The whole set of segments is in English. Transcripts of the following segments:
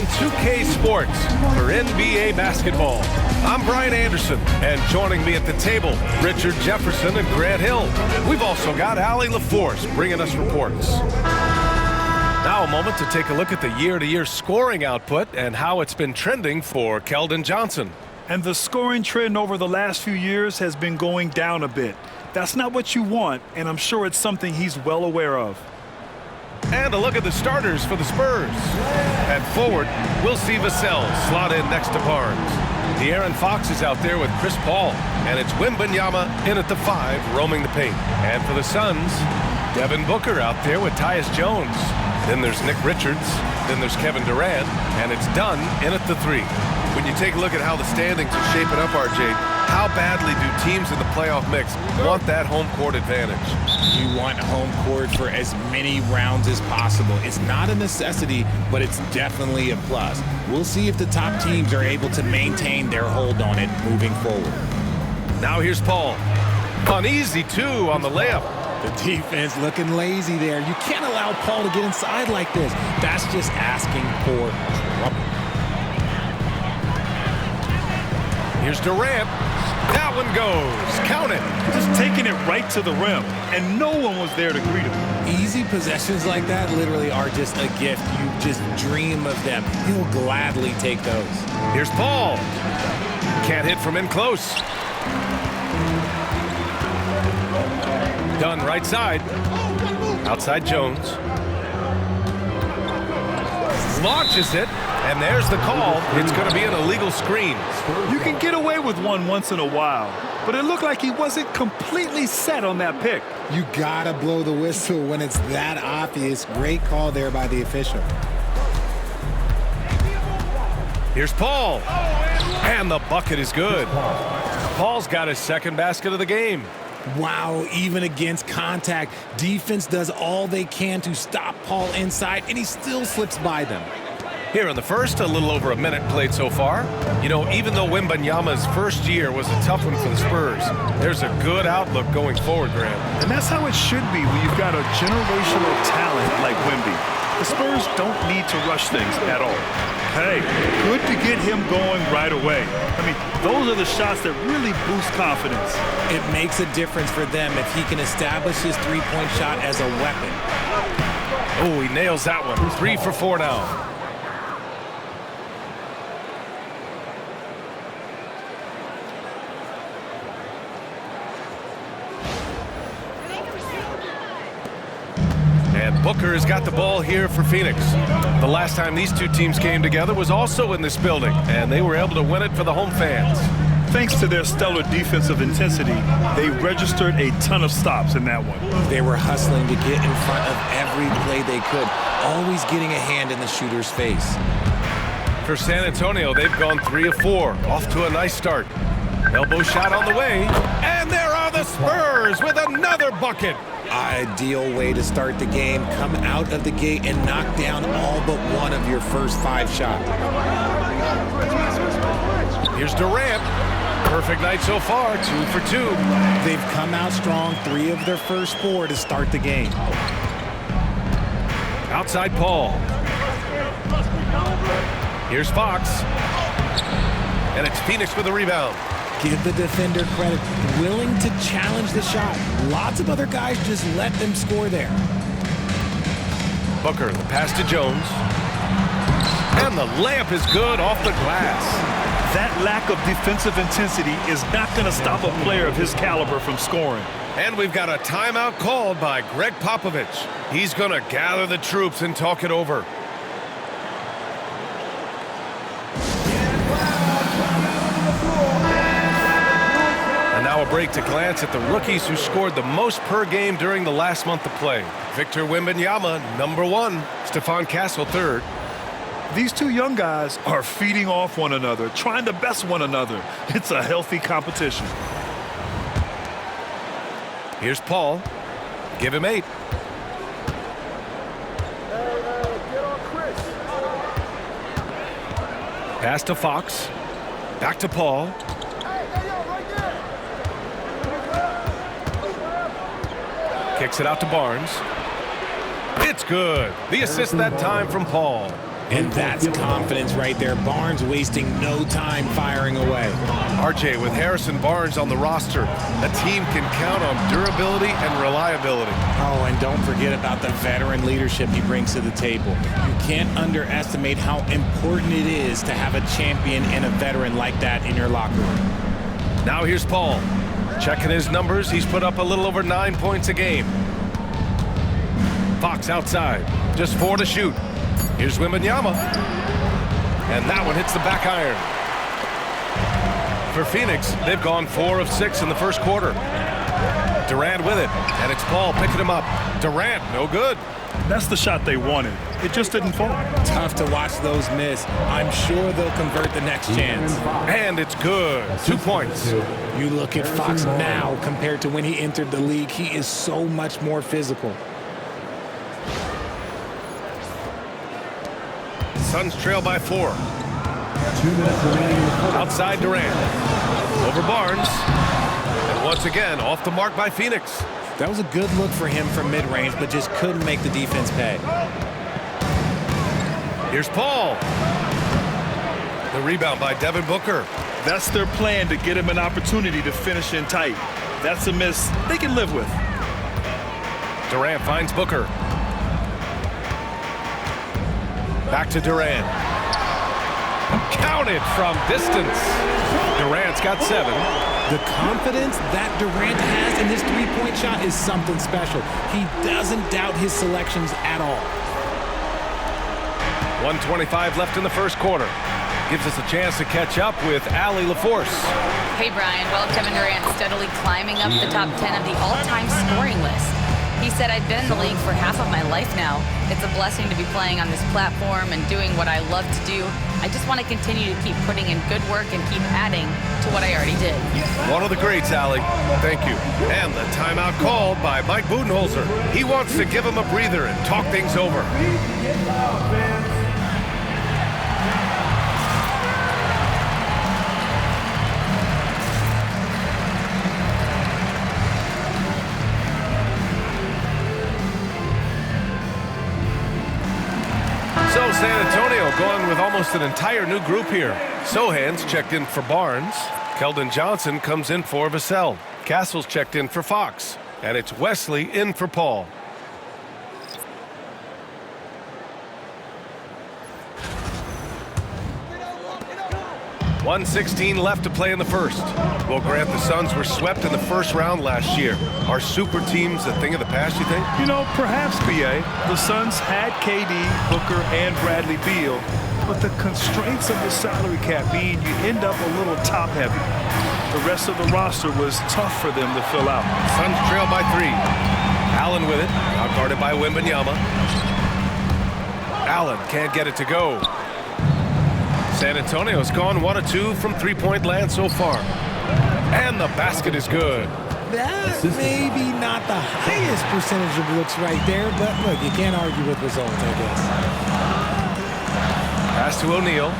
on 2K Sports for NBA basketball. I'm Brian Anderson, and joining me at the table, Richard Jefferson and Grant Hill. We've also got Allie LaForce bringing us reports. Now a moment to take a look at the year-to-year scoring output and how it's been trending for Keldon Johnson. And the scoring trend over the last few years has been going down a bit. That's not what you want, and I'm sure it's something he's well aware of. And a look at the starters for the Spurs. At forward, we'll see Vassell slot in next to Barnes. De'Aaron Fox is out there with Chris Paul, and it's Wembanyama in at the 5, roaming the paint. And for the Suns, Devin Booker out there with Tyus Jones. Then there's Nick Richards, then there's Kevin Durant, and it's Dunn in at the 3. When you take a look at how the standings are shaping up, RJ, how badly do teams in the playoff mix want that home court advantage? You want home court for as many rounds as possible. It's not a necessity, but it's definitely a plus. We'll see if the top teams are able to maintain their hold on it moving forward. Now here's Paul. Uneasy, too, on the layup. The defense looking lazy there. You can't allow Paul to get inside like this. That's just asking for trouble. Here's Durant. That one goes. Count it. Just taking it right to the rim, and no one was there to greet him. Easy possessions like that literally are just a gift. You just dream of them. He'll gladly take those. Here's Paul. Can't hit from in close. Dunn right side. Outside Jones. Launches it. And there's the call. It's going to be an illegal screen. You can get away with one once in a while, but it looked like he wasn't completely set on that pick. You gotta blow the whistle when it's that obvious. Great call there by the official. Here's Paul. And the bucket is good. Paul's got his second basket of the game. Wow, even against contact, defense does all they can to stop Paul inside, and he still slips by them. Here in the first, a little over a minute played so far. You know, even though Wembanyama's first year was a tough one for the Spurs, there's a good outlook going forward, Grant. And that's how it should be when you've got a generational talent like Wemby. The Spurs don't need to rush things at all. Hey, good to get him going right away. I mean, those are the shots that really boost confidence. It makes a difference for them if he can establish his three-point shot as a weapon. Oh, he nails that one. 3 for 4 now. And Booker has got the ball here for Phoenix. The last time these two teams came together was also in this building, and they were able to win it for the home fans. Thanks to their stellar defensive intensity, they registered a ton of stops in that one. They were hustling to get in front of every play they could, always getting a hand in the shooter's face. For San Antonio, they've gone 3 of 4, off to a nice start. Elbow shot on the way, and there are the Spurs with another bucket. Ideal way to start the game. Come out of the gate and knock down all but one of your first 5 shots. Here's Durant. Perfect night so far, 2 for 2. They've come out strong, 3 of their first 4 to start the game. Outside Paul. Here's Fox. And it's Phoenix with the rebound. Give the defender credit, willing to challenge the shot. Lots of other guys just let them score there. Booker, the pass to Jones. And the layup is good off the glass. That lack of defensive intensity is not going to stop a player of his caliber from scoring. And we've got a timeout called by Greg Popovich. He's going to gather the troops and talk it over. Now a break to glance at the rookies who scored the most per game during the last month of play. Victor Wembanyama, number 1. Stephon Castle, 3rd. These two young guys are feeding off one another, trying to best one another. It's a healthy competition. Here's Paul. Give him 8. Pass to Fox. Back to Paul. Kicks it out to Barnes. It's good. The assist that time from Paul. And that's confidence right there. Barnes wasting no time firing away. RJ, with Harrison Barnes on the roster, a team can count on durability and reliability. Oh, and don't forget about the veteran leadership he brings to the table. You can't underestimate how important it is to have a champion and a veteran like that in your locker room. Now here's Paul. Checking his numbers, he's put up a little over 9 points a game. Fox outside, just 4 to shoot. Here's Wembanyama. And that one hits the back iron. For Phoenix, they've gone 4 of 6 in the first quarter. Durant with it, and it's Paul picking him up. Durant, no good. That's the shot they wanted. It just didn't fall. Tough to watch those miss. I'm sure they'll convert the next chance. And it's good. 2 points. You look at Fox now compared to when he entered the league. He is so much more physical. Suns trail by 4. 2 minutes remaining. Outside Durant. Over Barnes. And once again, off the mark by Phoenix. That was a good look for him from mid-range, but just couldn't make the defense pay. Here's Paul. The rebound by Devin Booker. That's their plan, to get him an opportunity to finish in tight. That's a miss they can live with. Durant finds Booker. Back to Durant. Counted from distance. Durant's got 7. The confidence that Durant has in his three-point shot is something special. He doesn't doubt his selections at all. 1:25 left in the first quarter. Gives us a chance to catch up with Allie LaForce. Hey, Brian. Well, Kevin Durant steadily climbing up the top 10 of the all-time scoring list. He said, I've been in the league for half of my life now. It's a blessing to be playing on this platform and doing what I love to do. I just want to continue to keep putting in good work and keep adding to what I already did. One of the greats, Allie. Thank you. And the timeout called by Mike Budenholzer. He wants to give him a breather and talk things over. So San Antonio going with almost an entire new group here. Sohan's checked in for Barnes. Keldon Johnson comes in for Vassell. Castle's checked in for Fox. And it's Wesley in for Paul. .116 left to play in the first. Well, Grant, the Suns were swept in the first round last year. Are super teams a thing of the past, you think? You know, perhaps, B.A. The Suns had KD, Booker, and Bradley Beal, but the constraints of the salary cap mean you end up a little top-heavy. The rest of the roster was tough for them to fill out. Suns trail by 3. Allen with it, outguarded by Wembanyama. Allen can't get it to go. San Antonio's gone 1 of 2 from three-point land so far. And the basket is good. That maybe not the highest percentage of looks right there, but look, you can't argue with results, I guess. Pass to O'Neal.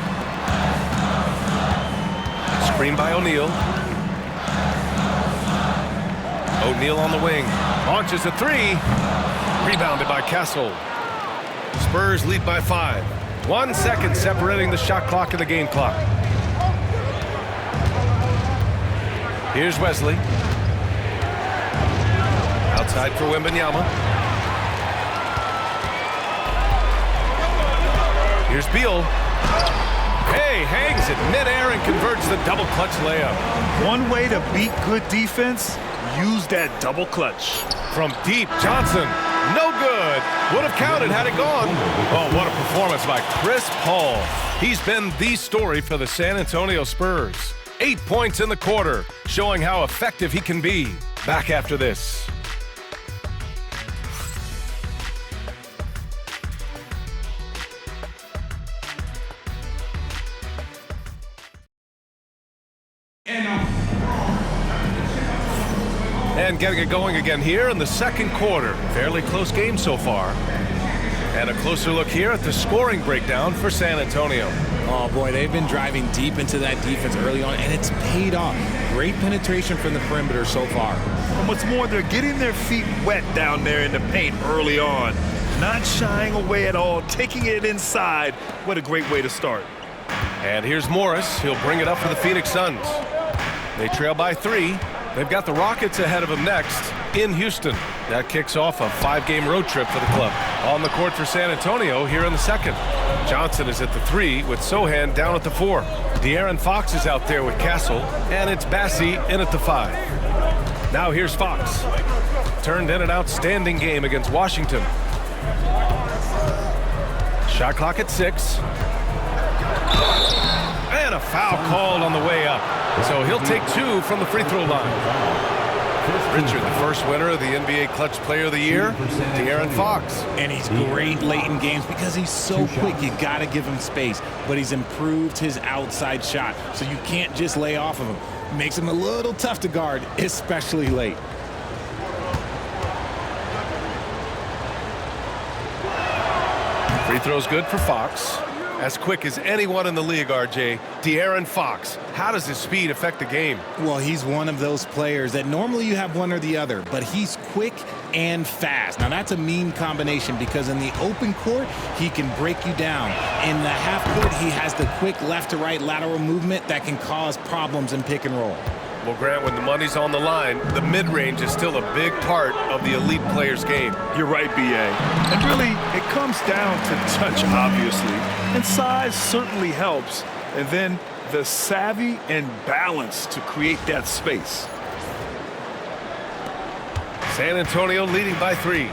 Screen by O'Neal. O'Neal on the wing. Launches a 3. Rebounded by Castle. Spurs lead by 5. 1 second separating the shot clock and the game clock. Here's Wesley. Outside for Wembanyama. Here's Beal. Hey, hangs it midair and converts the double clutch layup. One way to beat good defense, use that double clutch. From deep, Johnson. No good. Would have counted had it gone. Oh, what a performance by Chris Paul. He's been the story for the San Antonio Spurs. 8 points in the quarter, showing how effective he can be. Back after this. And getting it going again here in the second quarter. Fairly close game so far. And a closer look here at the scoring breakdown for San Antonio. Oh, boy, they've been driving deep into that defense early on, and it's paid off. Great penetration from the perimeter so far. And what's more, they're getting their feet wet down there in the paint early on. not shying away at all, taking it inside. What a great way to start. And here's Morris. He'll bring it up for the Phoenix Suns. They trail by 3. They've got the Rockets ahead of them next in Houston. That kicks off a 5-game road trip for the club. On the court for San Antonio here in the second. Johnson is at the 3 with Sohan down at the 4. De'Aaron Fox is out there with Castle, and it's Bassey in at the 5. Now here's Fox. Turned in an outstanding game against Washington. Shot clock at 6. And a foul called on the way up. So he'll take 2 from the free throw line. Richard, the first winner of the NBA Clutch Player of the Year, De'Aaron Fox. And he's great late in games because he's so quick. You got to give him space. But he's improved his outside shot, so you can't just lay off of him. Makes him a little tough to guard, especially late. Free throw's good for Fox. As quick as anyone in the league, RJ. De'Aaron Fox. How does his speed affect the game? Well, he's one of those players that normally you have one or the other, but he's quick and fast. Now, that's a mean combination because in the open court, he can break you down. In the half court, he has the quick left-to-right lateral movement that can cause problems in pick and roll. Well, Grant, when the money's on the line, the mid-range is still a big part of the elite player's game. You're right, B.A. And really, it comes down to touch, obviously. And size certainly helps. And then the savvy and balance to create that space. San Antonio leading by 3.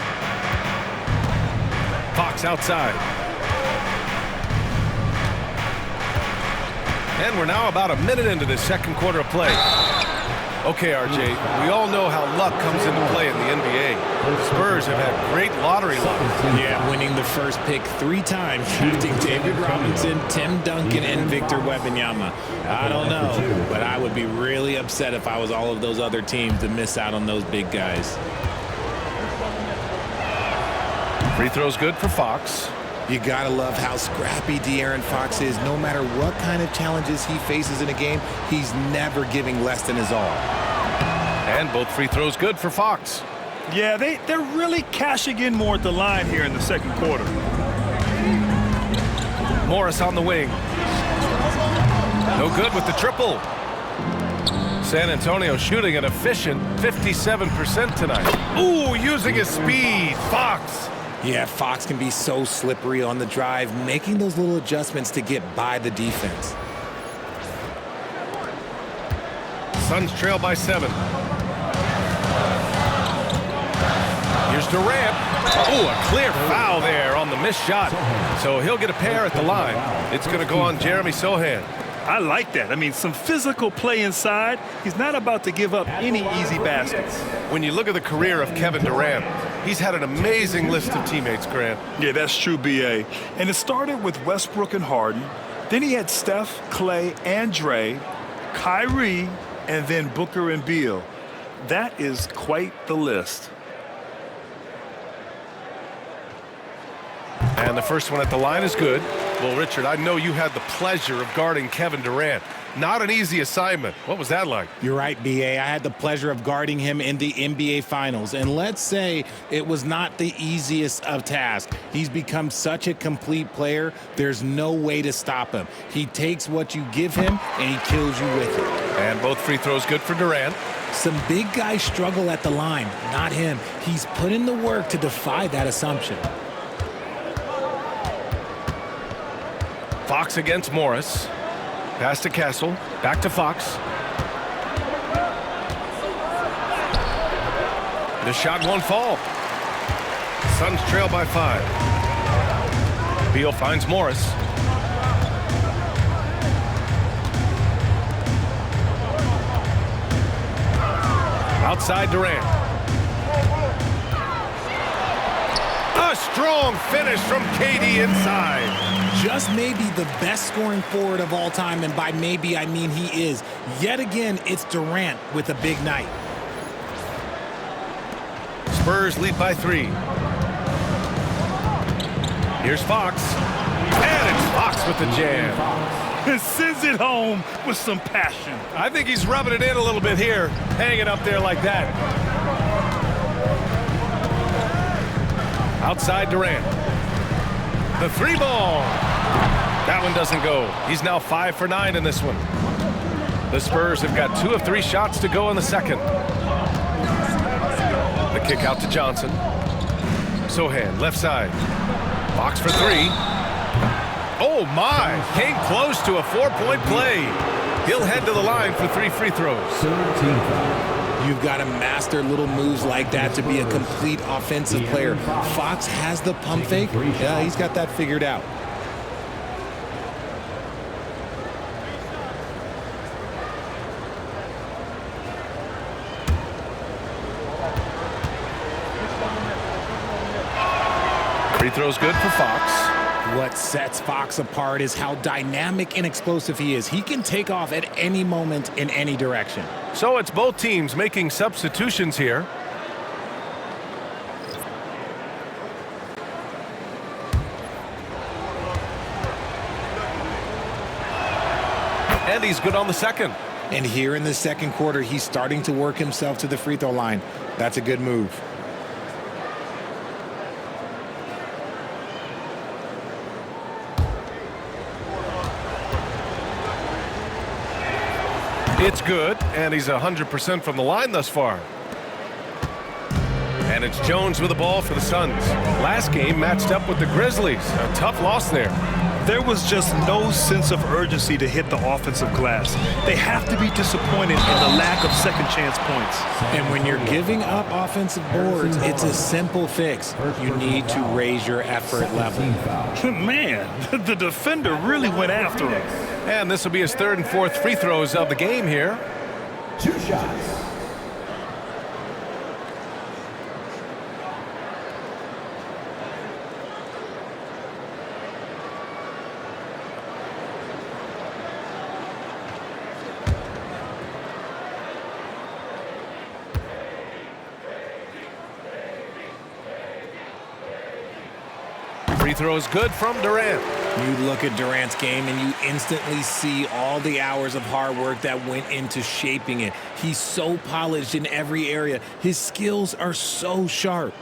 Fox outside. And we're now about a minute into this second quarter of play. Okay, RJ, we all know how luck comes into play in the NBA. The Spurs have had great lottery luck. Yeah, winning the first pick 3 times, drafting David Robinson, Tim Duncan, and Victor Wembanyama. I don't know, but I would be really upset if I was all of those other teams to miss out on those big guys. Free throw's good for Fox. You gotta love how scrappy De'Aaron Fox is. No matter what kind of challenges he faces in a game, he's never giving less than his all. And both free throws good for Fox. Yeah, they're really cashing in more at the line here in the second quarter. Morris on the wing. No good with the triple. San Antonio shooting an efficient 57% tonight. Ooh, using his speed. Fox. Yeah, Fox can be so slippery on the drive, making those little adjustments to get by the defense. Suns trail by 7. Here's Durant. Oh, a clear foul there on the missed shot. So he'll get a pair at the line. It's going to go on Jeremy Sohan. I like that. I mean, some physical play inside. He's not about to give up any easy baskets. When you look at the career of Kevin Durant, he's had an amazing list of teammates, Grant. Yeah, that's true, B.A. And it started with Westbrook and Harden. Then he had Steph, Clay, and Dre, Kyrie, and then Booker and Beal. That is quite the list. And the first one at the line is good. Well, Richard, I know you had the pleasure of guarding Kevin Durant. Not an easy assignment. What was that like? You're right, B.A. I had the pleasure of guarding him in the NBA Finals. And let's say it was not the easiest of tasks. He's become such a complete player, there's no way to stop him. He takes what you give him, and he kills you with it. And both free throws good for Durant. Some big guys struggle at the line, not him. He's put in the work to defy that assumption. Fox against Morris. Pass to Castle. Back to Fox. The shot won't fall. Suns trail by 5. Beal finds Morris. Outside Durant. A strong finish from KD inside. Just maybe the best scoring forward of all time, and by maybe I mean he is. Yet again, it's Durant with a big night. Spurs lead by 3. Here's Fox. And it's Fox with the jam. And sends it home with some passion. I think he's rubbing it in a little bit here, hanging up there like that. Outside Durant. The three ball. That one doesn't go. He's now 5 for 9 in this one. The Spurs have got 2 of 3 shots to go in the second. The kick out to Johnson. Sohan, left side. Fox for 3. Oh my! Came close to a 4-point play. He'll head to the line for 3 free throws. You've got to master little moves like that to be a complete offensive player. Fox has the pump fake. Yeah, he's got that figured out. Free throw's good for Fox. What sets Fox apart is how dynamic and explosive he is. He can take off at any moment in any direction. So it's both teams making substitutions here. And he's good on the second. And here in the second quarter, he's starting to work himself to the free throw line. That's a good move. It's good, and he's 100% from the line thus far. And it's Jones with the ball for the Suns. Last game matched up with the Grizzlies. A tough loss there. There was just no sense of urgency to hit the offensive glass. They have to be disappointed in the lack of second chance points. And when you're giving up offensive boards, it's a simple fix. You need to raise your effort level. Man, the defender really went after him. And this will be his 3rd and 4th free throws of the game here. 2 shots. Free throw is good from Durant. You look at Durant's game and you instantly see all the hours of hard work that went into shaping it. He's so polished in every area. His skills are so sharp.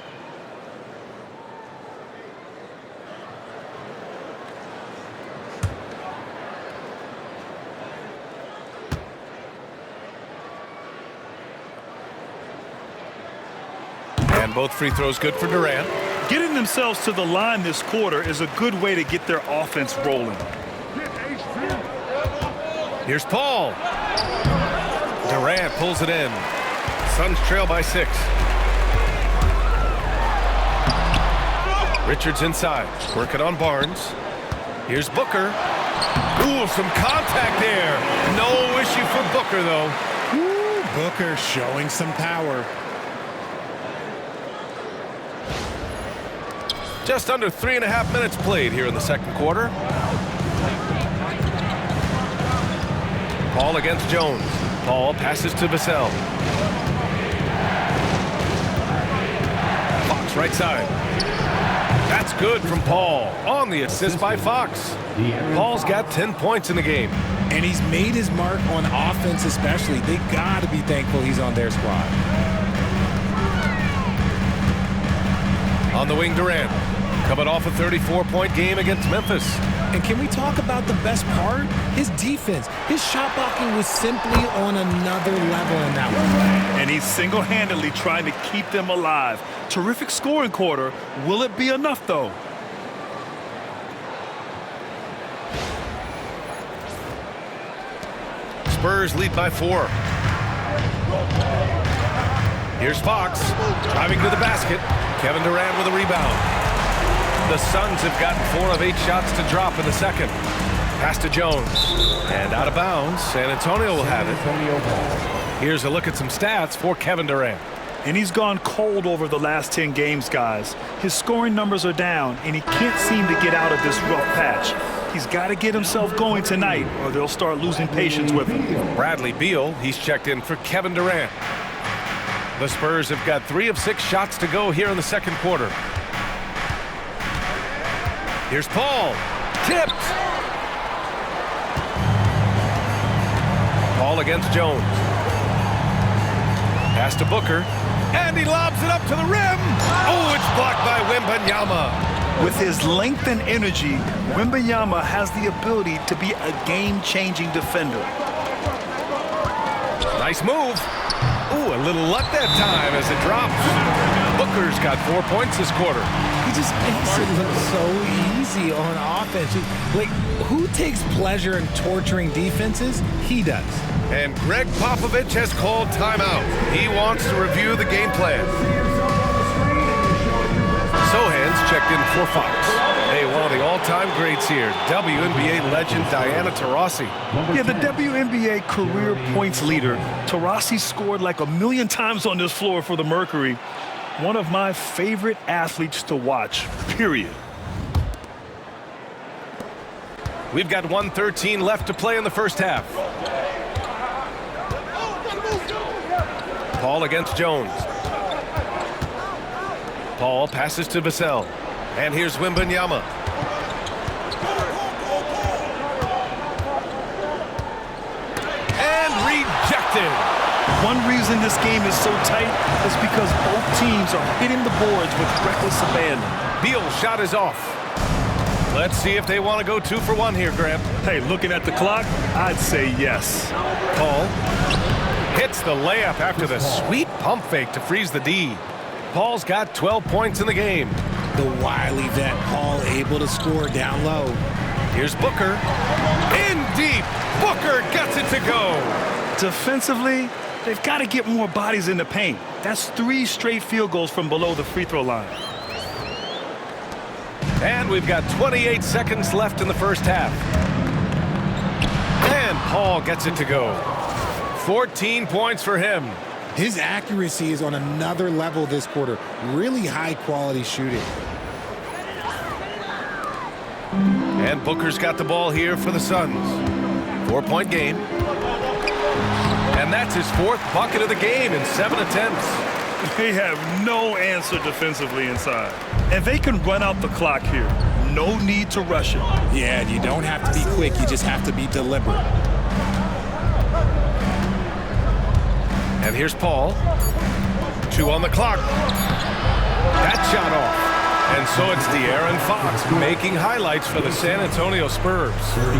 And both free throws good for Durant. Getting themselves to the line this quarter is a good way to get their offense rolling. Here's Paul. Durant pulls it in. Suns trail by 6. Richards inside, working on Barnes. Here's Booker. Ooh, some contact there. No issue for Booker, though. Ooh, Booker showing some power. Just under 3.5 minutes played here in the second quarter. Paul against Jones. Paul passes to Vassell. Fox right side. That's good from Paul on the assist by Fox. Paul's got 10 points in the game. And he's made his mark on offense especially. They got to be thankful he's on their squad. On the wing, Durant. Coming off a 34-point game against Memphis. And can we talk about the best part? His defense. His shot blocking was simply on another level in that one. And he's single-handedly trying to keep them alive. Terrific scoring quarter. Will it be enough, though? Spurs lead by 4. Here's Fox driving to the basket. Kevin Durant with a rebound. The Suns have gotten 4 of 8 shots to drop in the second. Pass to Jones. And out of bounds. San Antonio will have it. Here's a look at some stats for Kevin Durant. And he's gone cold over the last 10 games, guys. His scoring numbers are down, and he can't seem to get out of this rough patch. He's got to get himself going tonight, or they'll start losing patience with him. Bradley Beal, he's checked in for Kevin Durant. The Spurs have got 3 of 6 shots to go here in the second quarter. Here's Paul. Tipped. Paul against Jones. Pass to Booker. And he lobs it up to the rim. Oh, it's blocked by Wembanyama. With his length and energy, Wembanyama has the ability to be a game-changing defender. Nice move. Ooh, a little luck that time as it drops. Booker's got 4 points this quarter. He just makes it look so easy on offense. Like, who takes pleasure in torturing defenses? He does. And Greg Popovich has called timeout. He wants to review the game plan. Sohan's checked in for Fox. Hey, one of the all-time greats here, WNBA legend Diana Taurasi. Yeah, the WNBA career points leader. Taurasi scored like 1,000,000 times on this floor for the Mercury. One of my favorite athletes to watch, period. We've got 1:13 left to play in the first half. Paul against Jones. Paul passes to Vassell. And here's Wembanyama. And rejected. One reason this game is so tight is because both teams are hitting the boards with reckless abandon. Beal's shot is off. Let's see if they want to go 2 for 1 here, Graham. Hey, looking at the clock, I'd say yes. Paul hits the layup after the sweet pump fake to freeze the D. Paul's got 12 points in the game. The wily vet Paul able to score down low. Here's Booker. In deep. Booker gets it to go. Defensively, they've got to get more bodies in the paint. That's 3 straight field goals from below the free throw line. And we've got 28 seconds left in the first half. And Paul gets it to go. 14 points for him. His accuracy is on another level this quarter. Really high quality shooting. And Booker's got the ball here for the Suns. 4-point game. And that's his 4th bucket of the game in 7 attempts. They have no answer defensively inside. And they can run out the clock here. No need to rush it. Yeah, you don't have to be quick. You just have to be deliberate. And here's Paul. 2 on the clock. That shot off. And so it's De'Aaron Fox making highlights for the San Antonio Spurs.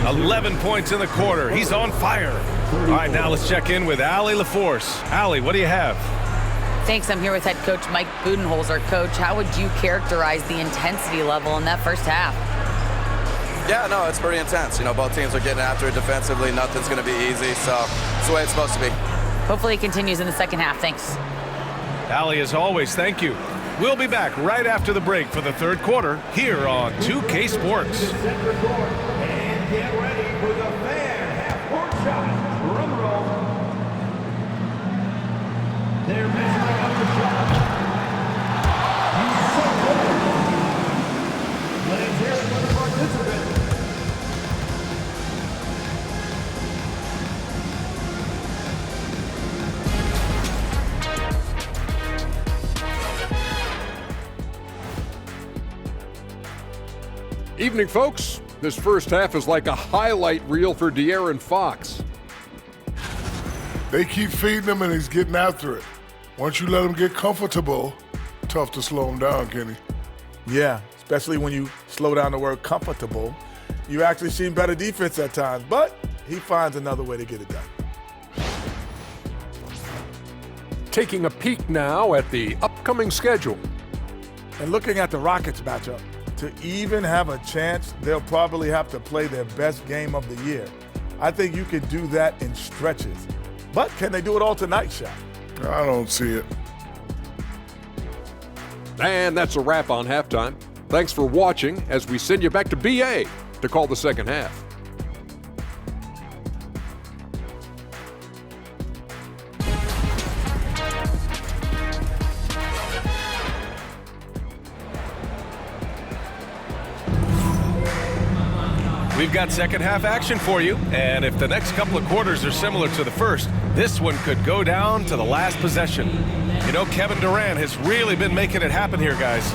11 points in the quarter. He's on fire. All right, now let's check in with Allie LaForce. Allie, what do you have? Thanks. I'm here with head coach Mike Budenholzer. Coach, how would you characterize the intensity level in that first half? Yeah, no, it's pretty intense. You know, both teams are getting after it defensively. Nothing's going to be easy, so it's the way it's supposed to be. Hopefully it continues in the second half. Thanks. Allie, as always, thank you. We'll be back right after the break for the third quarter here on 2K Sports. And get ready for the fan half-court shot. Drum roll. They're measuring up the shot. He's so good. Let's hear it for the participant. Evening, folks. This first half is like a highlight reel for De'Aaron Fox. They keep feeding him, and he's getting after it. Once you let him get comfortable, tough to slow him down, Kenny. Yeah, especially when you slow down the word comfortable. You actually see better defense at times, but he finds another way to get it done. Taking a peek now at the upcoming schedule. And looking at the Rockets matchup, to even have a chance, they'll probably have to play their best game of the year. I think you can do that in stretches. But can they do it all tonight, Shaq? I don't see it. And that's a wrap on halftime. Thanks for watching as we send you back to BA to call the second half. We've got second half action for you, and if the next couple of quarters are similar to the first, this one could go down to the last possession. You know, Kevin Durant has really been making it happen here, guys.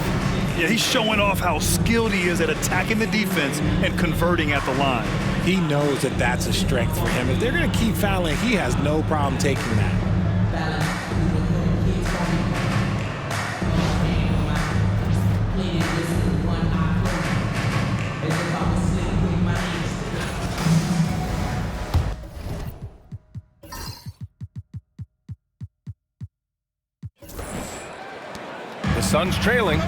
Yeah, he's showing off how skilled he is at attacking the defense and converting at the line. He knows that that's a strength for him. If they're going to keep fouling, he has no problem taking that. Suns trailing.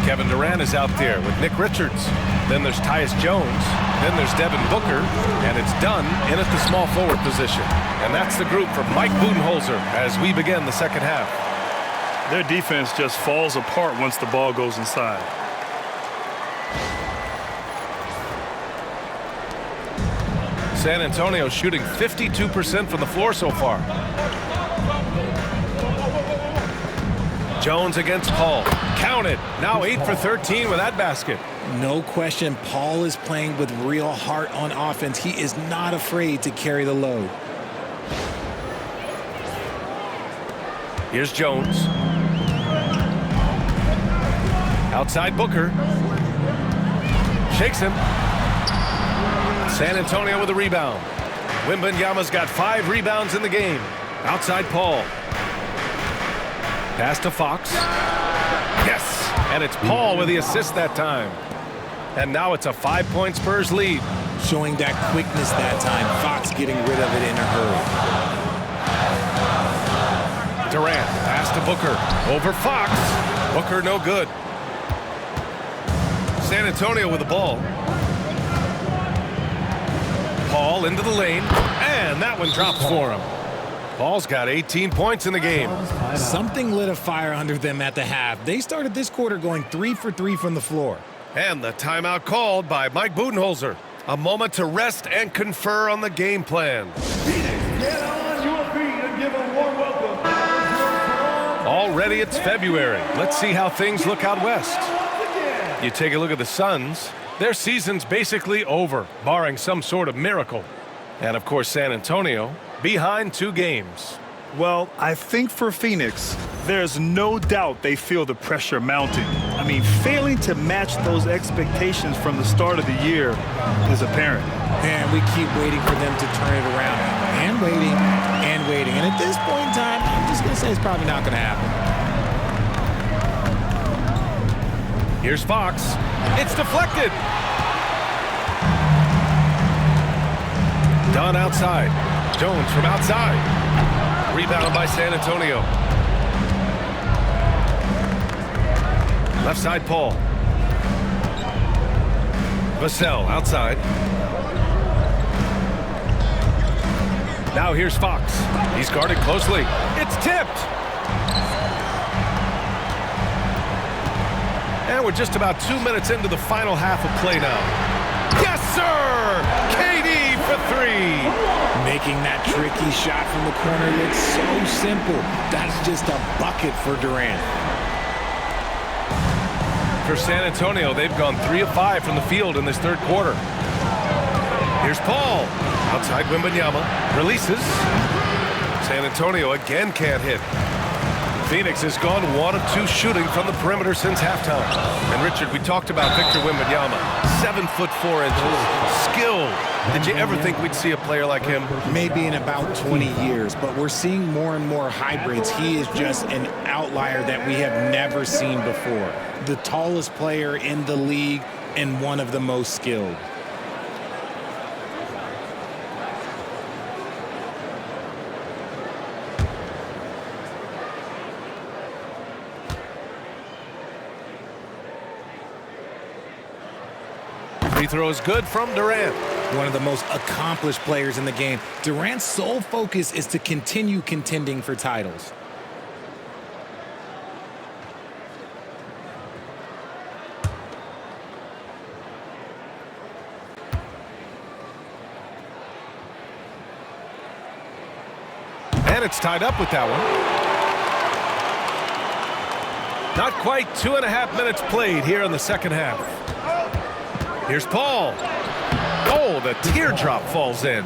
Kevin Durant is out there with Nick Richards. Then there's Tyus Jones. Then there's Devin Booker. And it's done in at the small forward position. And that's the group for Mike Budenholzer as we begin the second half. Their defense just falls apart once the ball goes inside. San Antonio shooting 52% from the floor so far. Jones against Paul. Counted. Now 8 for 13 with that basket. No question, Paul is playing with real heart on offense. He is not afraid to carry the load. Here's Jones. Outside Booker. Shakes him. San Antonio with a rebound. Wembanyama's got 5 rebounds in the game. Outside Paul. Pass to Fox. Yes! And it's Paul with the assist that time. And now it's a 5-point Spurs lead. Showing that quickness that time. Fox getting rid of it in a hurry. Durant, pass to Booker. Over Fox. Booker no good. San Antonio with the ball. Paul into the lane. And that one drops for him. Paul's got 18 points in the game. Something lit a fire under them at the half. They started this quarter going 3 for 3 from the floor. And the timeout called by Mike Budenholzer. A moment to rest and confer on the game plan. Get on your feet and give a warm welcome. Already it's February. Let's see how things look out west. You take a look at the Suns. Their season's basically over, barring some sort of miracle. And of course, San Antonio behind 2 games. Well, I think for Phoenix, there's no doubt they feel the pressure mounting. I mean, failing to match those expectations from the start of the year is apparent. And we keep waiting for them to turn it around. And waiting, and waiting. And at this point in time, I'm just going to say it's probably not going to happen. Here's Fox. It's deflected. Dunn outside. Jones from outside. Rebound by San Antonio. Left side, Paul. Vassell outside. Now here's Fox. He's guarded closely. It's tipped. And we're just about 2 minutes into the final half of play now. Yes, sir! KD for 3. Making that tricky shot from the corner looks so simple. That's just a bucket for Durant. For San Antonio, they've gone 3 of 5 from the field in this third quarter. Here's Paul. Outside Wembanyama. Releases. San Antonio again can't hit. Phoenix has gone 1 of 2 shooting from the perimeter since halftime. And Richard, we talked about Victor Wembanyama. 7 foot 4 inches. Skilled. Did you ever think we'd see a player like him? Maybe in about 20 years, but we're seeing more and more hybrids. He is just an outlier that we have never seen before. The tallest player in the league and one of the most skilled. Free throw is good from Durant. One of the most accomplished players in the game. Durant's sole focus is to continue contending for titles. And it's tied up with that one. Not quite 2.5 minutes played here in the second half. Here's Paul. Oh, the teardrop falls in.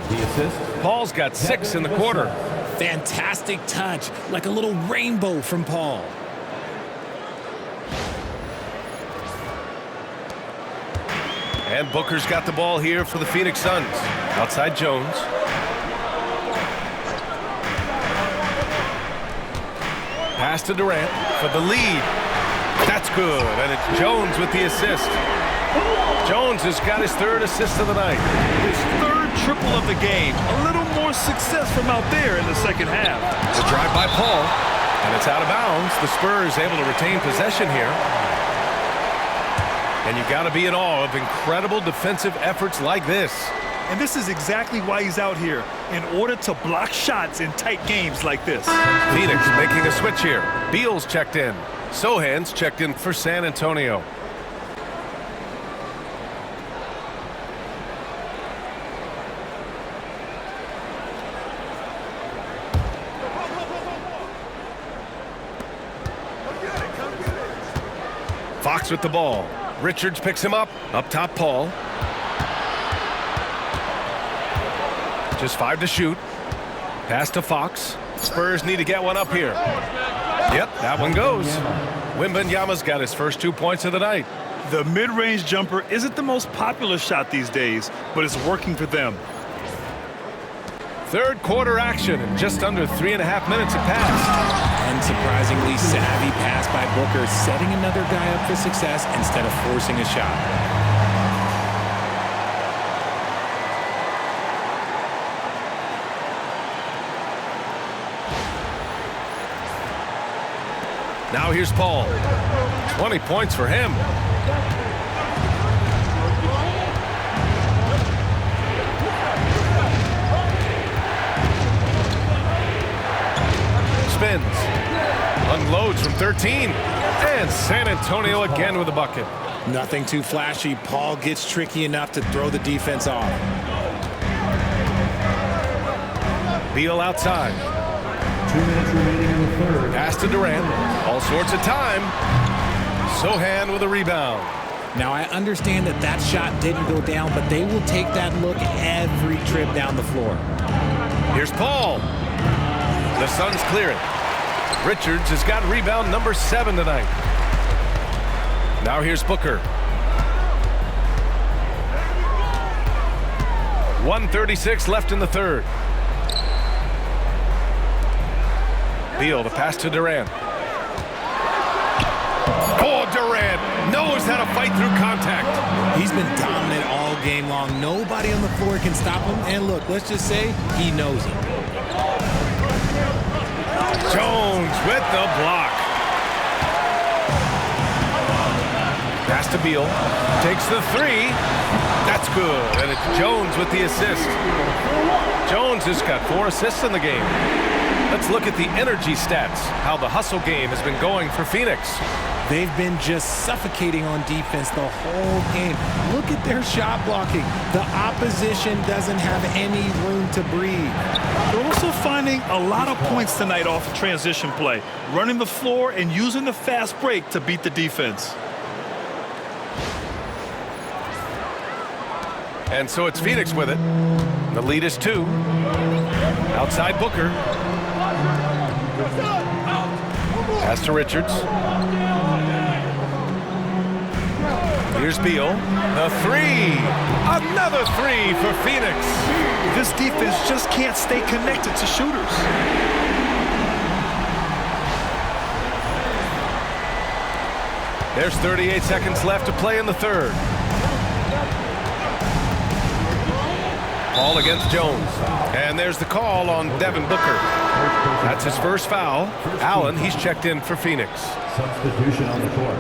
Paul's got 6 in the quarter. Fantastic touch, like a little rainbow from Paul. And Booker's got the ball here for the Phoenix Suns. Outside Jones. Pass to Durant for the lead. That's good, and it's Jones with the assist. Jones has got his 3rd assist of the night. His 3rd triple of the game. A little more success from out there in the second half. The drive by Paul. And it's out of bounds. The Spurs able to retain possession here. And you got to be in awe of incredible defensive efforts like this. And this is exactly why he's out here, in order to block shots in tight games like this. Phoenix making a switch here. Beal's checked in. Sohan's checked in for San Antonio. Fox with the ball. Richards picks him up. Up top, Paul. Just 5 to shoot. Pass to Fox. Spurs need to get one up here. Yep, that one goes. Wembanyama's got his first 2 points of the night. The mid-range jumper isn't the most popular shot these days, but it's working for them. Third quarter action in just under 3.5 minutes have passed. Unsurprisingly savvy pass by Booker, setting another guy up for success instead of forcing a shot. Now here's Paul. 20 points for him. Spins. Unloads from 13. And San Antonio again with a bucket. Nothing too flashy. Paul gets tricky enough to throw the defense off. Beal outside. 2 minutes remaining in the third. Pass to Durant. All sorts of time. Sohan with a rebound. Now, I understand that that shot didn't go down, but they will take that look every trip down the floor. Here's Paul. The Suns clear it. Richards has got rebound number 7 tonight. Now here's Booker. 1:36 left in the third. Beal, the pass to Durant. Oh, Durant knows how to fight through contact. He's been dominant all game long. Nobody on the floor can stop him. And look, let's just say he knows it. Jones with the block. Pass to Beal. Takes the 3. That's good. And it's Jones with the assist. Jones has got 4 assists in the game. Let's look at the energy stats, how the hustle game has been going for Phoenix. They've been just suffocating on defense the whole game. Look at their shot blocking. The opposition doesn't have any room to breathe. They're also finding a lot of points tonight off of transition play, running the floor and using the fast break to beat the defense. And so it's Phoenix with it. The lead is 2. Outside Booker. Pass to Richards. Here's Beal. The 3. Another 3 for Phoenix. This defense just can't stay connected to shooters. There's 38 seconds left to play in the third. Paul against Jones. And there's the call on Devin Booker. That's his first foul. Allen, he's checked in for Phoenix. Substitution on the court.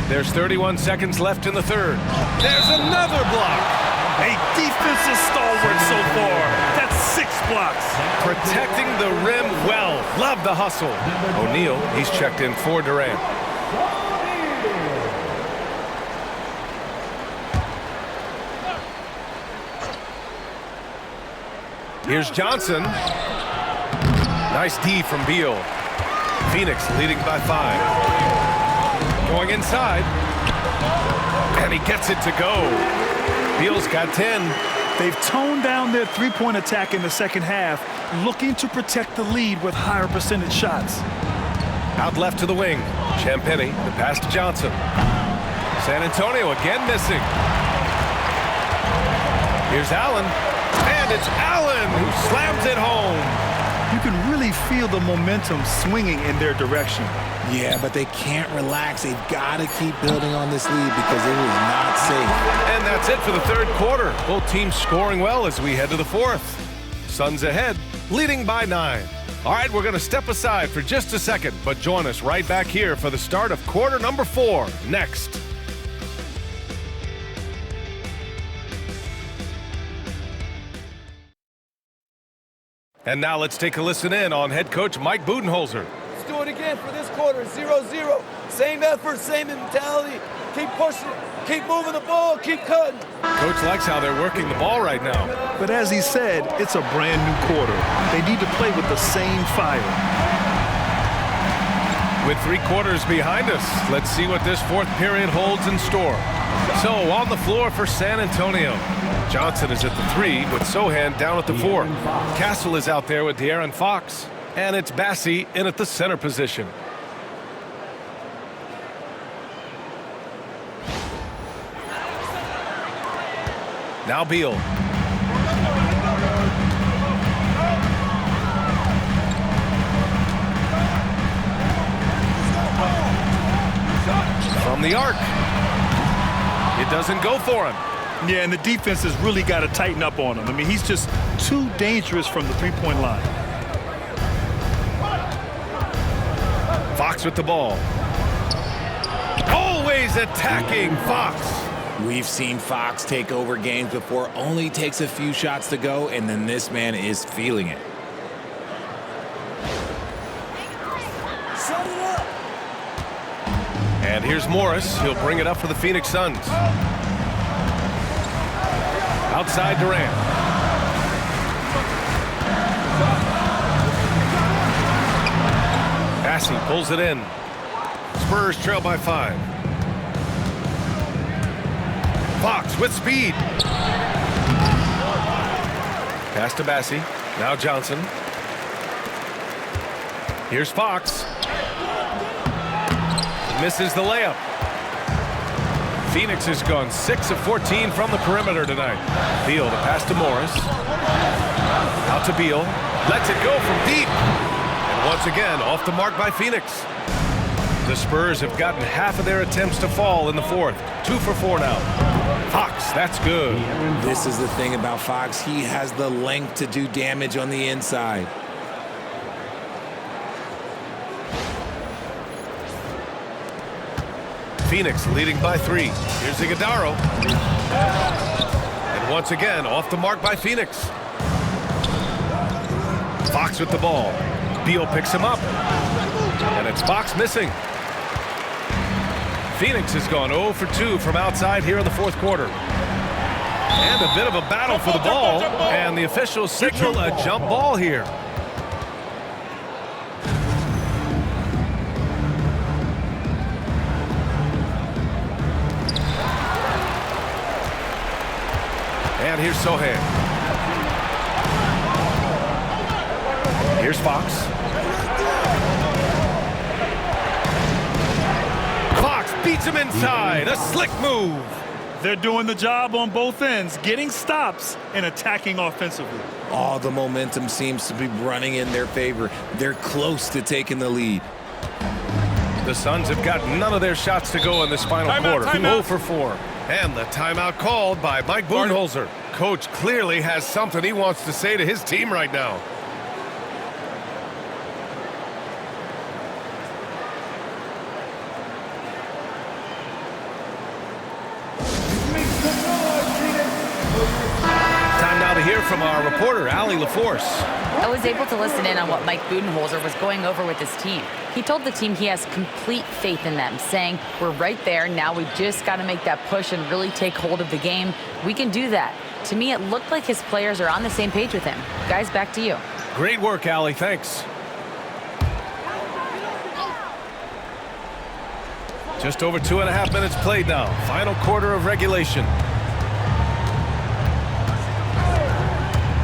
There's 31 seconds left in the third. There's another block. A defensive stalwart so far. That's 6 blocks. Protecting the rim well. Love the hustle. O'Neal, he's checked in for Durant. Here's Johnson. Nice D from Beal. Phoenix leading by 5. Going inside. And he gets it to go. Beal's got 10. They've toned down their three-point attack in the second half, looking to protect the lead with higher percentage shots. Out left to the wing. Champagny, the pass to Johnson. San Antonio again missing. Here's Allen. And it's Allen who slams it home. You can really really feel the momentum swinging in their direction. Yeah, but they can't relax. They've got to keep building on this lead because it is not safe. And that's it for the third quarter. Both teams scoring well as we head to the fourth. Suns ahead, leading by 9. All right, we're going to step aside for just a second, but join us right back here for the start of quarter number 4 next. And now let's take a listen in on head coach Mike Budenholzer. Let's do it again for this quarter, 0-0. Same effort, same mentality. Keep pushing, keep moving the ball, keep cutting. Coach likes how they're working the ball right now. But as he said, it's a brand new quarter. They need to play with the same fire. With 3 quarters behind us, let's see what this fourth period holds in store. So on the floor for San Antonio. Johnson is at the 3 with Sohan down at the 4. Castle is out there with De'Aaron Fox. And it's Bassey in at the center position. Now Beal. From the arc. It doesn't go for him. Yeah, and the defense has really got to tighten up on him. I mean, he's just too dangerous from the three-point line. Fox with the ball. Always attacking Fox. We've seen Fox take over games before. Only takes a few shots to go, and then this man is feeling it. Set it up. And here's Morris. He'll bring it up for the Phoenix Suns. Outside Durant. Bassey pulls it in. Spurs trail by 5. Fox with speed. Pass to Bassey. Now Johnson. Here's Fox. Misses the layup. Phoenix has gone 6 of 14 from the perimeter tonight. Beal to pass to Morris. Out to Beal. Lets it go from deep. And once again, off the mark by Phoenix. The Spurs have gotten half of their attempts to fall in the fourth. 2 for 4 now. Fox, that's good. This is the thing about Fox. He has the length to do damage on the inside. Phoenix leading by 3. Here's Iguodala. And once again, off the mark by Phoenix. Fox with the ball. Beal picks him up. And it's Fox missing. Phoenix has gone 0 for 2 from outside here in the fourth quarter. And a bit of a battle for the ball. And the officials signal a jump ball here. And here's Sohan. Here's Fox. Fox beats him inside. A slick move. They're doing the job on both ends, getting stops and attacking offensively. All the momentum seems to be running in their favor. They're close to taking the lead. The Suns have got none of their shots to go in this final quarter. 0 for 4. And the timeout called by Mike Budenholzer. Coach clearly has something he wants to say to his team right now. Time now to hear from our reporter, Allie LaForce. I was able to listen in on what Mike Budenholzer was going over with his team. He told the team he has complete faith in them, saying, we're right there, now we just got to make that push and really take hold of the game. We can do that. To me, it looked like his players are on the same page with him. Guys, back to you. Great work, Allie. Thanks. Just over 2.5 minutes played now. Final quarter of regulation.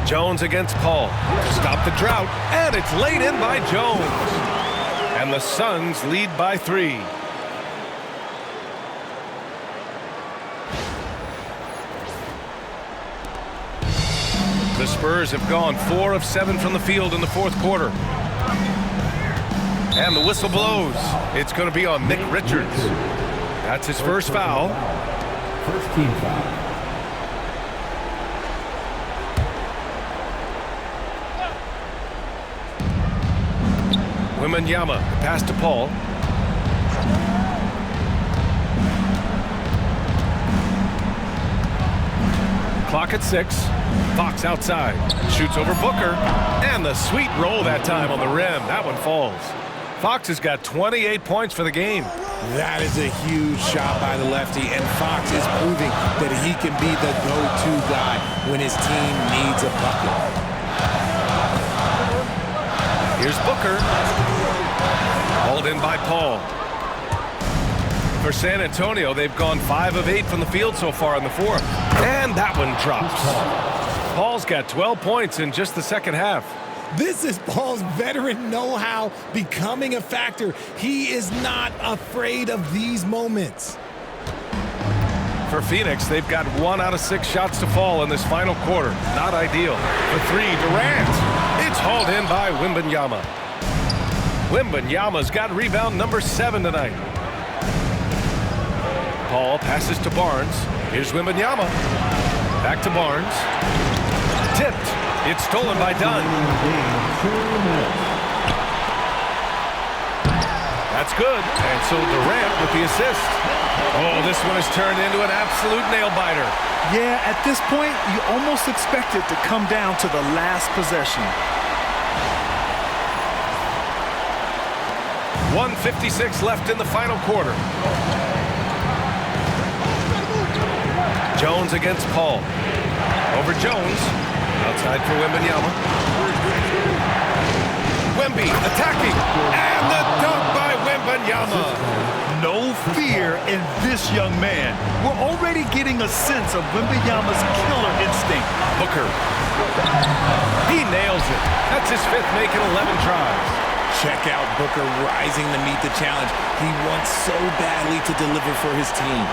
Jones against Paul to stop the drought, and it's laid in by Jones. And the Suns lead by 3. The Spurs have gone 4 of 7 from the field in the fourth quarter. And the whistle blows. It's going to be on Nick Richards. That's his first foul. First team foul. Wembanyama, pass to Paul. Clock at 6. Fox outside. Shoots over Booker. And the sweet roll that time on the rim. That one falls. Fox has got 28 points for the game. That is a huge shot by the lefty, and Fox is proving that he can be the go-to guy when his team needs a bucket. Here's Booker. Hauled in by Paul. For San Antonio, they've gone 5 of 8 from the field so far in the fourth. And that one drops. Paul's got 12 points in just the second half. This is Paul's veteran know-how becoming a factor. He is not afraid of these moments. For Phoenix, they've got 1 out of 6 shots to fall in this final quarter. Not ideal. For 3, Durant. It's hauled in by Wembanyama. Wembanyama's got rebound number 7 tonight. Paul passes to Barnes. Here's Wembanyama. Back to Barnes. Tipped. It's stolen by Dunn. That's good. And so Durant with the assist. Oh, this one has turned into an absolute nail-biter. Yeah, at this point, you almost expect it to come down to the last possession. 1:56 left in the final quarter. Jones against Paul. Over Jones. Outside for Wembanyama. Wemby attacking. And the dunk by Wembanyama. No fear in this young man. We're already getting a sense of Wembanyama's killer instinct. Booker. He nails it. That's his 5th make in 11 tries. Check out Booker rising to meet the challenge. He wants so badly to deliver for his team.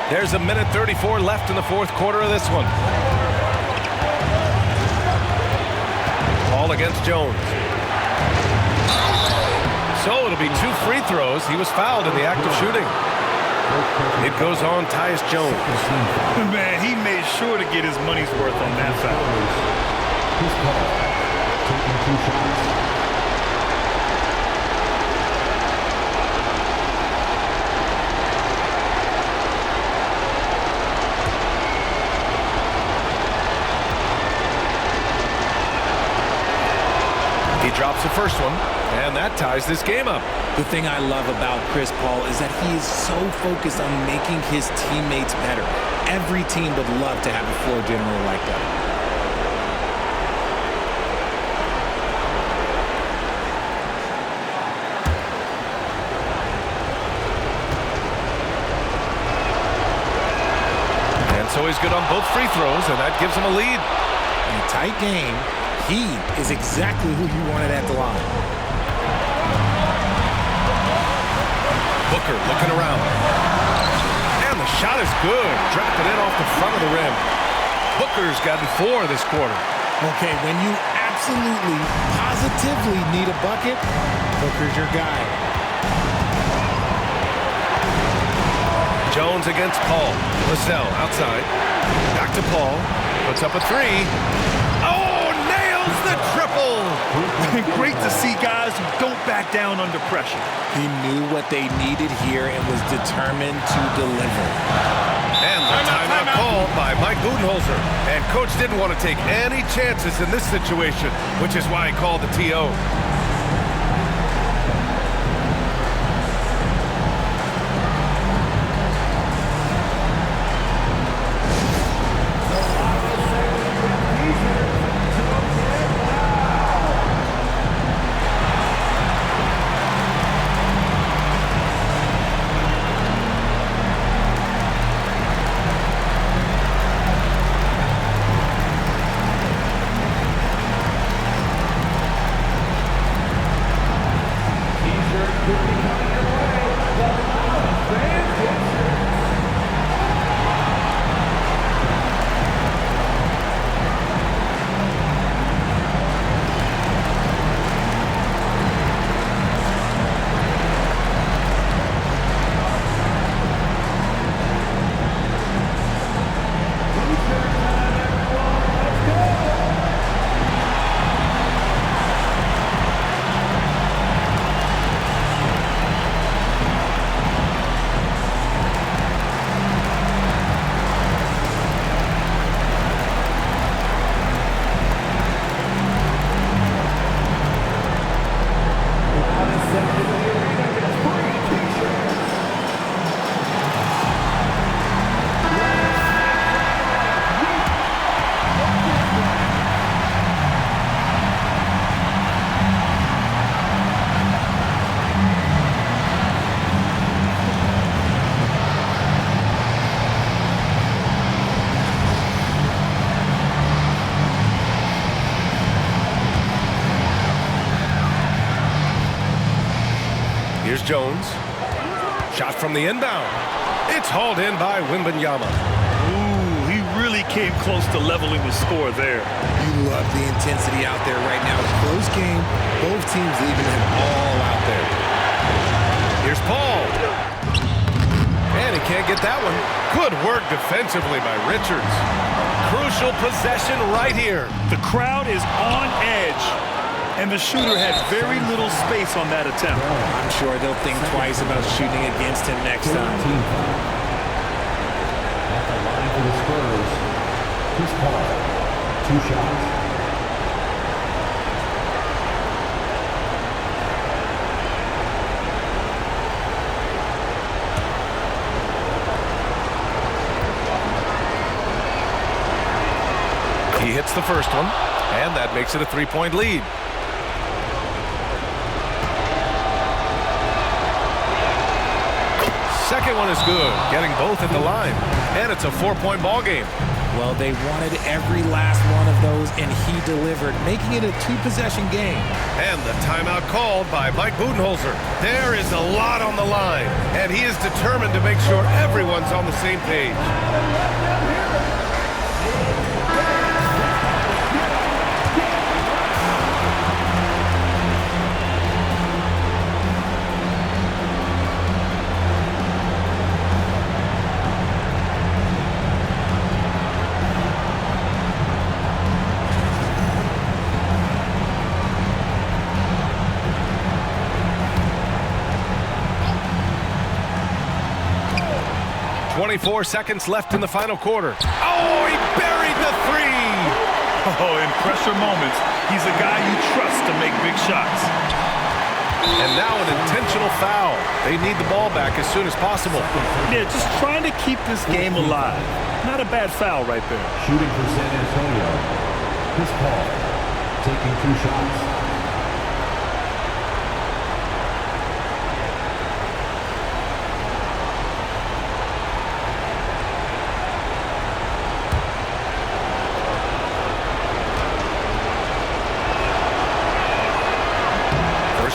There's 1:34 left in the fourth quarter of this one. Paul against Jones. So it'll be 2 free throws. He was fouled in the act of shooting. It goes on Tyus Jones. Man, he made sure to get his money's worth on that foul. Taking 2 shots. He drops the first one, and that ties this game up. The thing I love about Chris Paul is that he is so focused on making his teammates better. Every team would love to have a floor general like that. And so he's good on both free throws, and that gives him a lead. In a tight game, he is exactly who you wanted at the line. Booker looking around. And the shot is good. Dropping it off the front of the rim. Booker's gotten 4 this quarter. Okay, when you absolutely, positively need a bucket, Booker's your guy. Jones against Paul. Vassell outside. Back to Paul. Puts up a 3. Oh, nails the triple! Great to see guys who don't back down under pressure. He knew what they needed here and was determined to deliver. And the timeout called by Mike Budenholzer. And coach didn't want to take any chances in this situation, which is why he called the TO. Jones. Shot from the inbound. It's hauled in by Wembanyama. Ooh, he really came close to leveling the score there. You love the intensity out there right now. Close game. Both teams leaving it all out there. Here's Paul. And he can't get that one. Good work defensively by Richards. Crucial possession right here. The crowd is on edge, and the shooter had very little space on that attempt. I'm sure they'll think twice about shooting against him next time. At the line for the Spurs, Chris Paul, 2 shots. He hits the first one, and that makes it a 3-point lead. Second one is good, getting both at the line, and it's a 4-point ball game. Well, they wanted every last one of those, and he delivered, making it a 2-possession game. And the timeout called by Mike Budenholzer. There is a lot on the line, and he is determined to make sure everyone's on the same page. 24 seconds left in the final quarter. Oh, he buried the three! Oh, in pressure moments, he's a guy you trust to make big shots. And now an intentional foul. They need the ball back as soon as possible. Yeah, just trying to keep this game alive. Not a bad foul right there. Shooting for San Antonio, Chris Paul, taking 2 shots.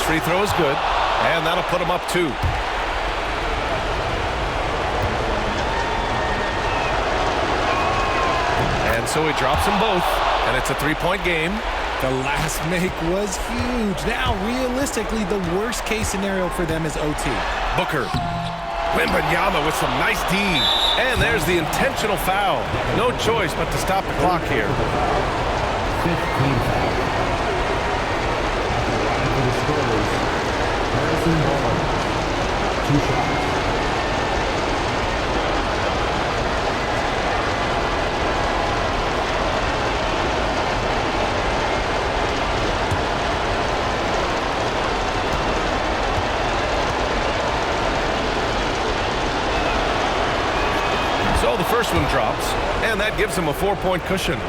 Free throw is good, and that'll put him up 2. And so he drops them both, and it's a 3-point game. The last make was huge. Now, realistically, the worst-case scenario for them is OT. Booker. Wembanyama with some nice D. And there's the intentional foul. No choice but to stop the clock here. 15 foul. For the Spurs, Harrison Barnes, 2 shots. So the first one drops, and that gives him a 4-point cushion.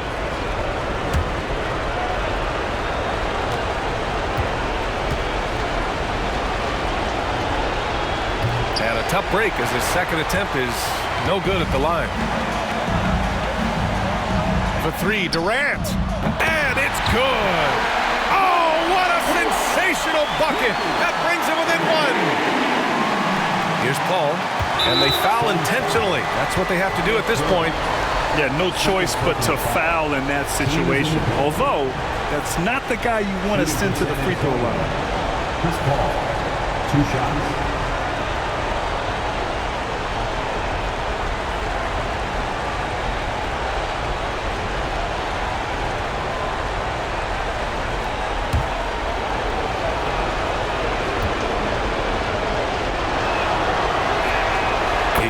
And a tough break as his second attempt is no good at the line. For 3, Durant. And it's good. Oh, what a sensational bucket. That brings him within 1. Here's Paul. And they foul intentionally. That's what they have to do at this point. Yeah, no choice but to foul in that situation. Although, that's not the guy you want to send to the free throw line. Chris Paul, 2 shots.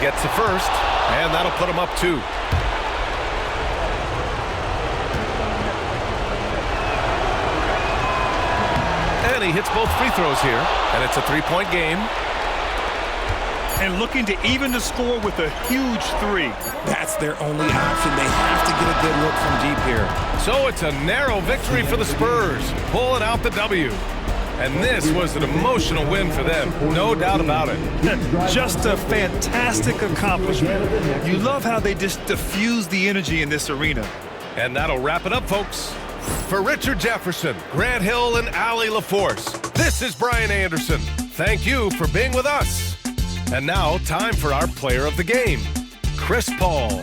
Gets the first, and that'll put him up 2. And he hits both free throws here, and it's a 3-point game. And looking to even the score with a huge 3. That's their only option. They have to get a good look from deep here. So it's a narrow victory for the Spurs, pulling out the W. And this was an emotional win for them, no doubt about it. Just a fantastic accomplishment. You love how they just diffuse the energy in this arena. And that'll wrap it up, folks. For Richard Jefferson, Grant Hill, and Allie LaForce, this is Brian Anderson. thank you for being with us. And now, time for our player of the game, Chris Paul.